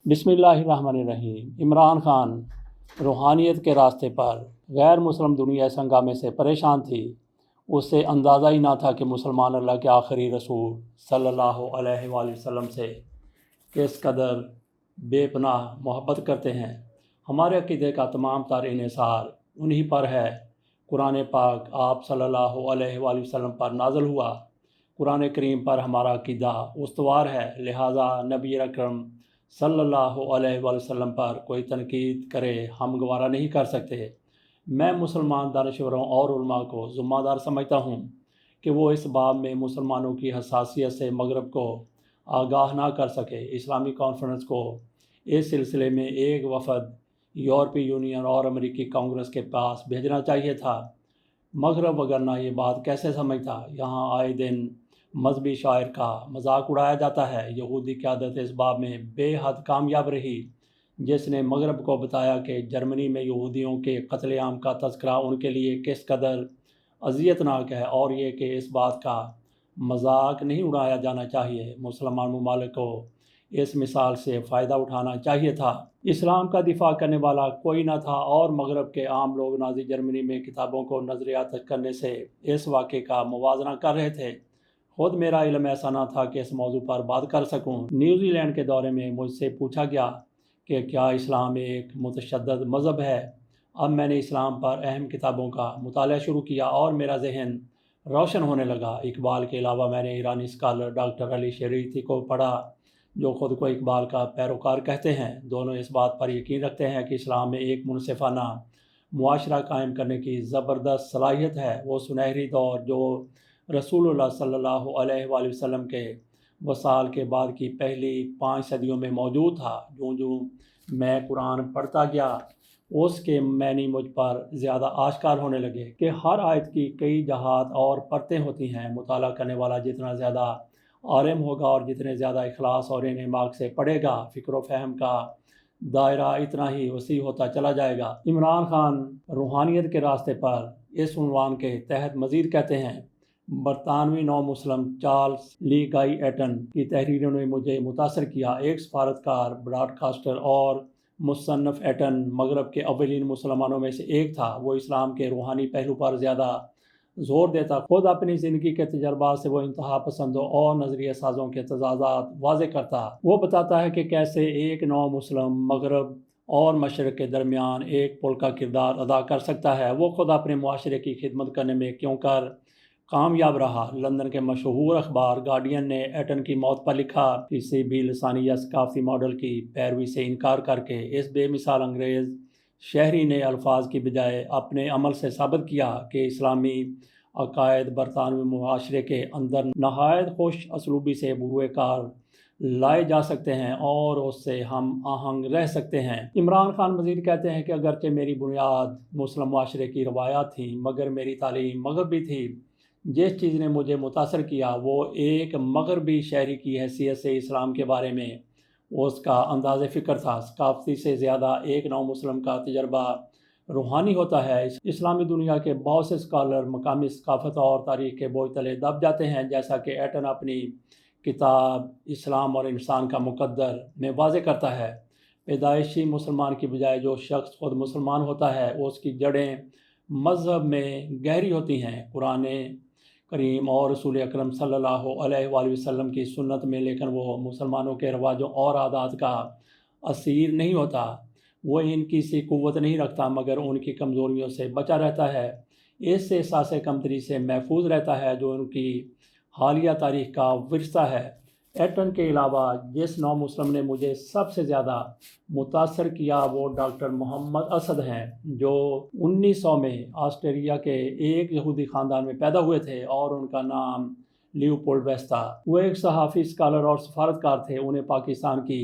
بسم اللہ الرحمن الرحیم۔ عمران خان روحانیت کے راستے پر غیر مسلم دنیا اس ہنگامے سے پریشان تھی۔ اسے اندازہ ہی نہ تھا کہ مسلمان اللہ کے آخری رسول صلی اللہ علیہ وآلہ وسلم سے کس قدر بے پناہ محبت کرتے ہیں۔ ہمارے عقیدے کا تمام تر انحصار انہی پر ہے۔ قرآن پاک آپ صلی اللہ علیہ وآلہ وسلم پر نازل ہوا۔ قرآن کریم پر ہمارا عقیدہ استوار ہے، لہٰذا نبی اکرم صلی اللہ علیہ وآلہ وسلم پر کوئی تنقید کرے ہم گوارہ نہیں کر سکتے۔ میں مسلمان دانشوروں اور علماء کو ذمہ دار سمجھتا ہوں کہ وہ اس باب میں مسلمانوں کی حساسیت سے مغرب کو آگاہ نہ کر سکے۔ اسلامی کانفرنس کو اس سلسلے میں ایک وفد یورپی یونین اور امریکی کانگریس کے پاس بھیجنا چاہیے تھا۔ مغرب وگرنہ یہ بات کیسے سمجھتا؟ یہاں آئے دن مذہبی شاعر کا مذاق اڑایا جاتا ہے۔ یہودی قیادت اس باب میں بے حد کامیاب رہی، جس نے مغرب کو بتایا کہ جرمنی میں یہودیوں کے قتل عام کا تذکرہ ان کے لیے کس قدر اذیت ناک ہے، اور یہ کہ اس بات کا مذاق نہیں اڑایا جانا چاہیے۔ مسلمان ممالک کو اس مثال سے فائدہ اٹھانا چاہیے تھا۔ اسلام کا دفاع کرنے والا کوئی نہ تھا، اور مغرب کے عام لوگ نازی جرمنی میں کتابوں کو نظریات کرنے سے اس واقعے کا موازنہ کر رہے تھے۔ خود میرا علم ایسا نہ تھا کہ اس موضوع پر بات کر سکوں۔ نیوزی لینڈ کے دورے میں مجھ سے پوچھا گیا کہ کیا اسلام ایک متشدد مذہب ہے؟ اب میں نے اسلام پر اہم کتابوں کا مطالعہ شروع کیا اور میرا ذہن روشن ہونے لگا۔ اقبال کے علاوہ میں نے ایرانی اسکالر ڈاکٹر علی شریعتی کو پڑھا، جو خود کو اقبال کا پیروکار کہتے ہیں۔ دونوں اس بات پر یقین رکھتے ہیں کہ اسلام میں ایک منصفانہ معاشرہ قائم کرنے کی زبردست صلاحیت ہے۔ وہ سنہری دور جو رسول اللہ صلی اللہ علیہ وآلہ وسلم کے وصال کے بعد کی پہلی 5 صدیوں میں موجود تھا۔ جوں میں قرآن پڑھتا گیا، اس کے معنی مجھ پر زیادہ آشکار ہونے لگے کہ ہر آیت کی کئی جہات اور پرتیں ہوتی ہیں۔ مطالعہ کرنے والا جتنا زیادہ عالم ہوگا اور جتنے زیادہ اخلاص اور انہماک سے پڑھے گا، فکر و فہم کا دائرہ اتنا ہی وسیع ہوتا چلا جائے گا۔ عمران خان روحانیت کے راستے پر اس عنوان کے تحت مزید کہتے ہیں: برطانوی نو مسلم چارلس لی گائی ایٹن کی تحریروں نے مجھے متاثر کیا۔ ایک سفارتکار، براڈ کاسٹر اور مصنف، ایٹن مغرب کے اولین مسلمانوں میں سے ایک تھا۔ وہ اسلام کے روحانی پہلو پر زیادہ زور دیتا۔ خود اپنی زندگی کے تجربات سے وہ انتہا پسندوں اور نظریہ سازوں کے تضادات واضح کرتا۔ وہ بتاتا ہے کہ کیسے ایک نو مسلم مغرب اور مشرق کے درمیان ایک پل کا کردار ادا کر سکتا ہے۔ وہ خود اپنے معاشرے کی خدمت کرنے میں کیوں کر کامیاب رہا۔ لندن کے مشہور اخبار گارڈین نے ایٹن کی موت پر لکھا: کسی بھی لسانی یا ثقافتی ماڈل کی پیروی سے انکار کر کے اس بے مثال انگریز شہری نے الفاظ کی بجائے اپنے عمل سے ثابت کیا کہ اسلامی عقائد برطانوی معاشرے کے اندر نہایت خوش اسلوبی سے بروئے کار لائے جا سکتے ہیں اور اس سے ہم آہنگ رہ سکتے ہیں۔ عمران خان مزید کہتے ہیں کہ اگرچہ میری بنیاد مسلم معاشرے کی روایات تھیں، مگر میری تعلیم مغربی تھی۔ جس چیز نے مجھے متاثر کیا وہ ایک مغربی شہری کی حیثیت سے اسلام کے بارے میں اس کا انداز فکر تھا۔ ثقافتی سے زیادہ ایک نو مسلم کا تجربہ روحانی ہوتا ہے۔ اسلامی دنیا کے بہت سے اسکالر مقامی ثقافت اور تاریخ کے بوجھ تلے دب جاتے ہیں، جیسا کہ ایٹن اپنی کتاب اسلام اور انسان کا مقدر میں واضح کرتا ہے۔ پیدائشی مسلمان کی بجائے جو شخص خود مسلمان ہوتا ہے، اس کی جڑیں مذہب میں گہری ہوتی ہیں، قرآن کریم اور رسول اکرم صلی اللہ علیہ وآلہ وسلم کی سنت میں، لیکن وہ مسلمانوں کے رواجوں اور عادات کا اسیر نہیں ہوتا۔ وہ ان کی سی قوت نہیں رکھتا، مگر ان کی کمزوریوں سے بچا رہتا ہے۔ اس سے احساس کمتری سے محفوظ رہتا ہے جو ان کی حالیہ تاریخ کا ورثہ ہے۔ ایٹن کے علاوہ جس نو مسلم نے مجھے سب سے زیادہ متاثر کیا وہ ڈاکٹر محمد اسد ہیں، جو 1900 میں آسٹریلیا کے ایک یہودی خاندان میں پیدا ہوئے تھے اور ان کا نام لیوپولڈ ویس تھا۔ وہ ایک صحافی، اسکالر اور سفارتکار تھے۔ انہیں پاکستان کی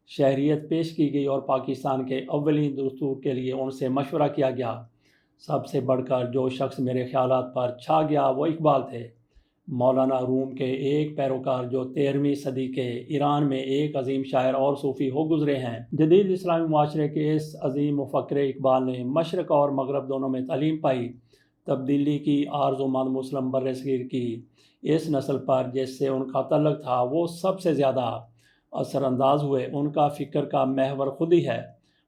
شہریت پیش کی گئی اور پاکستان کے اولین دستور کے لیے ان سے مشورہ کیا گیا۔ سب سے بڑھ کر جو شخص میرے خیالات پر چھا گیا وہ اقبال تھے، مولانا روم کے ایک پیروکار جو 13ویں صدی کے ایران میں ایک عظیم شاعر اور صوفی ہو گزرے ہیں۔ جدید اسلامی معاشرے کے اس عظیم مفکر اقبال نے مشرق اور مغرب دونوں میں تعلیم پائی، تبدیلی کی آرزومند مسلم برصغیر کی اس نسل پر جس سے ان کا تعلق تھا وہ سب سے زیادہ اثر انداز ہوئے۔ ان کا فکر کا محور خود ہی ہے۔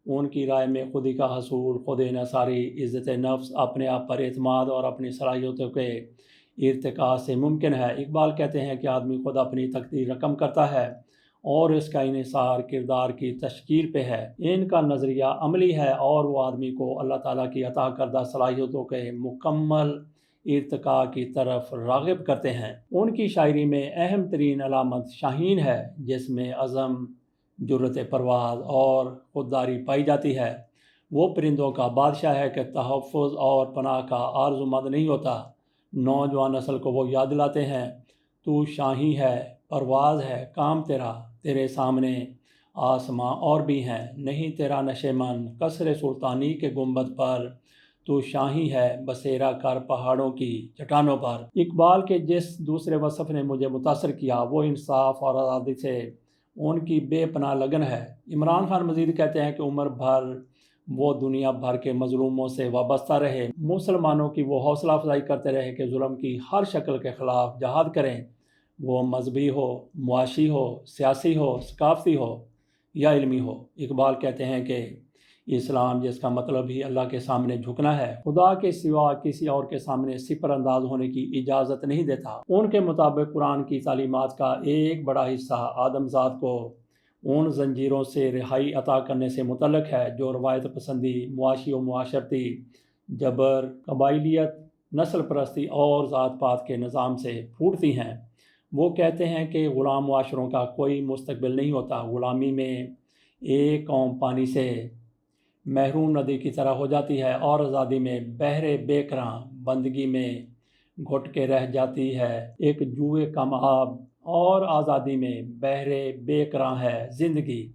ان کی رائے میں خودی کا حصول، خود انحصاری، عزت نفس، اپنے آپ پر اعتماد اور اپنی صلاحیتوں کے ارتقاء سے ممکن ہے۔ اقبال کہتے ہیں کہ آدمی خود اپنی تقدیر رقم کرتا ہے اور اس کا انحصار کردار کی تشکیل پہ ہے۔ ان کا نظریہ عملی ہے اور وہ آدمی کو اللہ تعالیٰ کی عطا کردہ صلاحیتوں کے مکمل ارتقاء کی طرف راغب کرتے ہیں۔ ان کی شاعری میں اہم ترین علامت شاہین ہے، جس میں عزم، جرأت پرواز اور خودداری پائی جاتی ہے۔ وہ پرندوں کا بادشاہ ہے کہ تحفظ اور پناہ کا آرزومند نہیں ہوتا۔ نوجوان نسل کو وہ یاد دلاتے ہیں، تو شاہی ہے، پرواز ہے کام تیرا، تیرے سامنے آسماں اور بھی ہیں، نہیں تیرا نشے من قصر سلطانی کے گنبد پر، تو شاہی ہے بسیرا کر پہاڑوں کی چٹانوں پر۔ اقبال کے جس دوسرے وصف نے مجھے متاثر کیا وہ انصاف اور آزادی سے ان کی بے پناہ لگن ہے۔ عمران خان مزید کہتے ہیں کہ عمر بھر وہ دنیا بھر کے مظلوموں سے وابستہ رہے، مسلمانوں کی وہ حوصلہ افزائی کرتے رہے کہ ظلم کی ہر شکل کے خلاف جہاد کریں، وہ مذہبی ہو، معاشی ہو، سیاسی ہو، ثقافتی ہو یا علمی ہو۔ اقبال کہتے ہیں کہ اسلام، جس کا مطلب ہی اللہ کے سامنے جھکنا ہے، خدا کے سوا کسی اور کے سامنے صفر انداز ہونے کی اجازت نہیں دیتا۔ ان کے مطابق قرآن کی تعلیمات کا ایک بڑا حصہ آدم ذات کو ان زنجیروں سے رہائی عطا کرنے سے متعلق ہے جو روایت پسندی، معاشی و معاشرتی جبر، قبائلیت، نسل پرستی اور ذات پات کے نظام سے پھوٹتی ہیں۔ وہ کہتے ہیں کہ غلام معاشروں کا کوئی مستقبل نہیں ہوتا۔ غلامی میں ایک قوم پانی سے محروم ندی کی طرح ہو جاتی ہے اور آزادی میں بحر بے کراں بندگی میں گھٹ کے رہ جاتی ہے۔ ایک جوئے کم آب اور آزادی میں بحر بے کراں ہے زندگی۔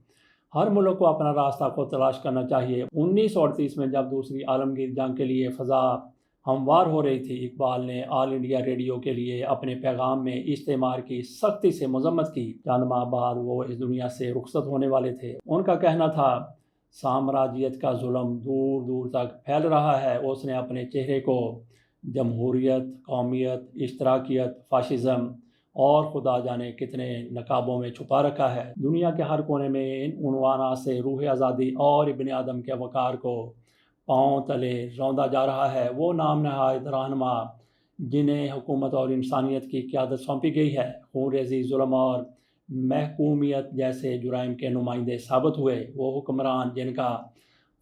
ہر ملک کو اپنا راستہ کو تلاش کرنا چاہیے۔ 1938 میں جب دوسری عالمگیر جنگ کے لیے فضا ہموار ہو رہی تھی، اقبال نے آل انڈیا ریڈیو کے لیے اپنے پیغام میں استعمار کی سختی سے مذمت کی۔ چند ماہ بعد وہ اس دنیا سے رخصت ہونے والے تھے۔ ان کا کہنا تھا، سامراجیت کا ظلم دور دور تک پھیل رہا ہے۔ اس نے اپنے چہرے کو جمہوریت، قومیت، اشتراکیت، فاشزم اور خدا جانے کتنے نقابوں میں چھپا رکھا ہے۔ دنیا کے ہر کونے میں ان عنوانات سے روح آزادی اور ابن آدم کے وقار کو پاؤں تلے روندا جا رہا ہے۔ وہ نام نہاد رہنما جنہیں حکومت اور انسانیت کی قیادت سونپی گئی ہے، خون ریزی، ظلم اور محکومیت جیسے جرائم کے نمائندے ثابت ہوئے۔ وہ حکمران جن کا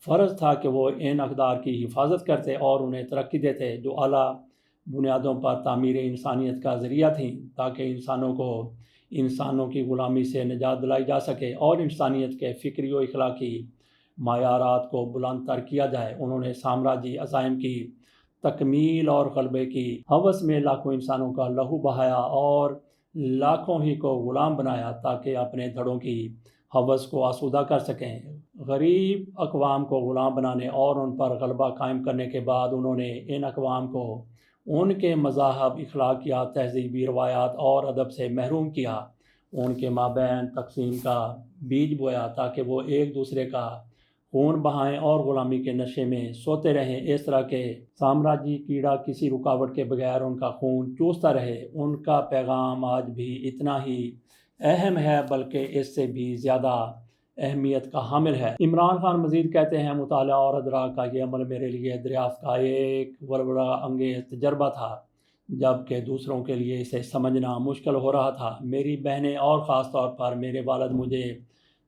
فرض تھا کہ وہ ان اقدار کی حفاظت کرتے اور انہیں ترقی دیتے جو اعلیٰ بنیادوں پر تعمیر انسانیت کا ذریعہ تھیں، تاکہ انسانوں کو انسانوں کی غلامی سے نجات دلائی جا سکے اور انسانیت کے فکری و اخلاقی معیارات کو بلند تر کیا جائے۔ انہوں نے سامراجی عزائم کی تکمیل اور غلبے کی ہوس میں لاکھوں انسانوں کا لہو بہایا اور لاکھوں ہی کو غلام بنایا تاکہ اپنے دھڑوں کی ہوس کو آسودہ کر سکیں۔ غریب اقوام کو غلام بنانے اور ان پر غلبہ قائم کرنے کے بعد انہوں نے ان اقوام کو ان کے مذاہب، اخلاقیات، تہذیبی روایات اور ادب سے محروم کیا، ان کے مابین تقسیم کا بیج بویا تاکہ وہ ایک دوسرے کا خون بہائیں اور غلامی کے نشے میں سوتے رہیں۔ اس طرح کے سامراجی کیڑا کسی رکاوٹ کے بغیر ان کا خون چوستا رہے۔ ان کا پیغام آج بھی اتنا ہی اہم ہے بلکہ اس سے بھی زیادہ اہمیت کا حامل ہے۔ عمران خان مزید کہتے ہیں، مطالعہ اور ادراک کا یہ عمل میرے لیے دریافت کا ایک ولولہ انگیز تجربہ تھا، جبکہ دوسروں کے لیے اسے سمجھنا مشکل ہو رہا تھا۔ میری بہنیں اور خاص طور پر میرے والد مجھے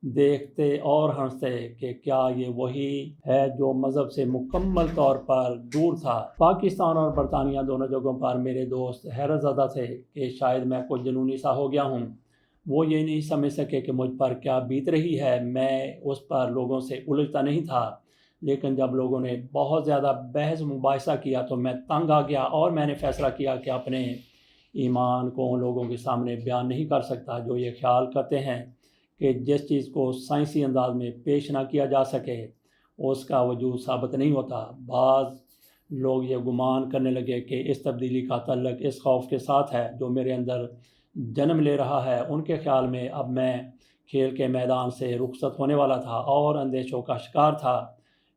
دیکھتے اور ہنستے کہ کیا یہ وہی ہے جو مذہب سے مکمل طور پر دور تھا۔ پاکستان اور برطانیہ دونوں جگہوں پر میرے دوست حیرت زدہ تھے کہ شاید میں کچھ جنونی سا ہو گیا ہوں۔ وہ یہ نہیں سمجھ سکے کہ مجھ پر کیا بیت رہی ہے۔ میں اس پر لوگوں سے الجھتا نہیں تھا، لیکن جب لوگوں نے بہت زیادہ بحث مباحثہ کیا تو میں تنگ آ گیا اور میں نے فیصلہ کیا کہ اپنے ایمان کو ان لوگوں کے سامنے بیان نہیں کر سکتا جو یہ خیال کرتے ہیں کہ جس چیز کو سائنسی انداز میں پیش نہ کیا جا سکے اس کا وجود ثابت نہیں ہوتا۔ بعض لوگ یہ گمان کرنے لگے کہ اس تبدیلی کا تعلق اس خوف کے ساتھ ہے جو میرے اندر جنم لے رہا ہے۔ ان کے خیال میں اب میں کھیل کے میدان سے رخصت ہونے والا تھا اور اندیشوں کا شکار تھا۔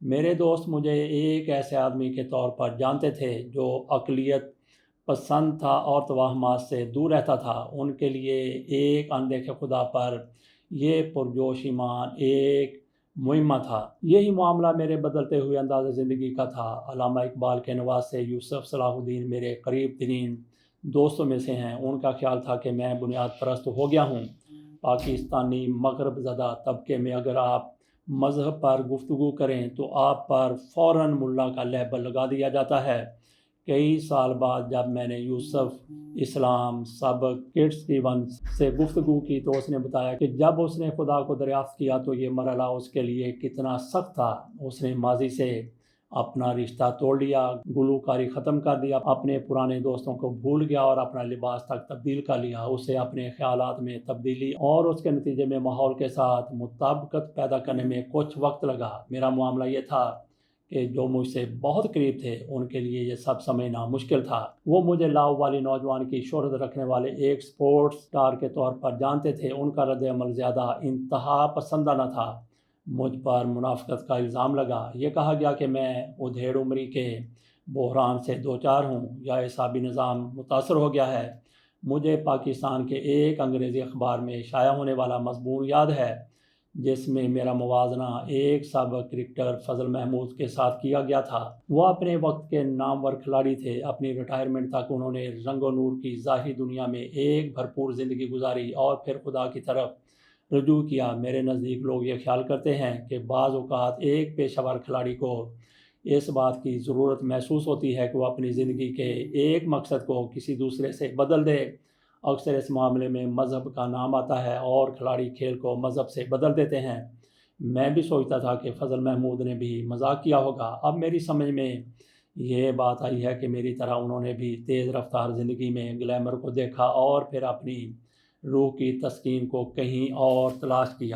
میرے دوست مجھے ایک ایسے آدمی کے طور پر جانتے تھے جو اقلیت پسند تھا اور توہمات سے دور رہتا تھا۔ ان کے لیے ایک اندیکھے خدا پر یہ پرجوش ایمان ایک مہمہ تھا۔ یہی معاملہ میرے بدلتے ہوئے انداز زندگی کا تھا۔ علامہ اقبال کے نواسے یوسف صلاح الدین میرے قریب ترین دوستوں میں سے ہیں۔ ان کا خیال تھا کہ میں بنیاد پرست ہو گیا ہوں۔ پاکستانی مغرب زدہ طبقے میں اگر آپ مذہب پر گفتگو کریں تو آپ پر فوراً ملا کا لیبل لگا دیا جاتا ہے۔ کئی سال بعد جب میں نے یوسف اسلام سابق کٹ سٹیونز سے گفتگو کی تو اس نے بتایا کہ جب اس نے خدا کو دریافت کیا تو یہ مرحلہ اس کے لیے کتنا سخت تھا۔ اس نے ماضی سے اپنا رشتہ توڑ لیا، گلوکاری ختم کر دیا، اپنے پرانے دوستوں کو بھول گیا اور اپنا لباس تک تبدیل کر لیا۔ اسے اپنے خیالات میں تبدیلی اور اس کے نتیجے میں ماحول کے ساتھ مطابقت پیدا کرنے میں کچھ وقت لگا۔ میرا معاملہ یہ تھا کہ جو مجھ سے بہت قریب تھے ان کے لیے یہ سب سمجھنا مشکل تھا۔ وہ مجھے لاؤ والی نوجوان کی شہرت رکھنے والے ایک سپورٹس سٹار کے طور پر جانتے تھے۔ ان کا رد عمل زیادہ انتہا پسندانہ تھا۔ مجھ پر منافقت کا الزام لگا۔ یہ کہا گیا کہ میں ادھیڑ عمری کے بحران سے دوچار ہوں یا اعصابی نظام متاثر ہو گیا ہے۔ مجھے پاکستان کے ایک انگریزی اخبار میں شائع ہونے والا مضمون یاد ہے جس میں میرا موازنہ ایک سابق کرکٹر فضل محمود کے ساتھ کیا گیا تھا۔ وہ اپنے وقت کے نامور کھلاڑی تھے۔ اپنی ریٹائرمنٹ تک انہوں نے رنگ و نور کی ظاہری دنیا میں ایک بھرپور زندگی گزاری اور پھر خدا کی طرف رجوع کیا۔ میرے نزدیک لوگ یہ خیال کرتے ہیں کہ بعض اوقات ایک پیشہ ور کھلاڑی کو اس بات کی ضرورت محسوس ہوتی ہے کہ وہ اپنی زندگی کے ایک مقصد کو کسی دوسرے سے بدل دے۔ اکثر اس معاملے میں مذہب کا نام آتا ہے اور کھلاڑی کھیل کو مذہب سے بدل دیتے ہیں۔ میں بھی سوچتا تھا کہ فضل محمود نے بھی مذاق کیا ہوگا۔ اب میری سمجھ میں یہ بات آئی ہے کہ میری طرح انہوں نے بھی تیز رفتار زندگی میں گلیمر کو دیکھا اور پھر اپنی روح کی تسکین کو کہیں اور تلاش کیا۔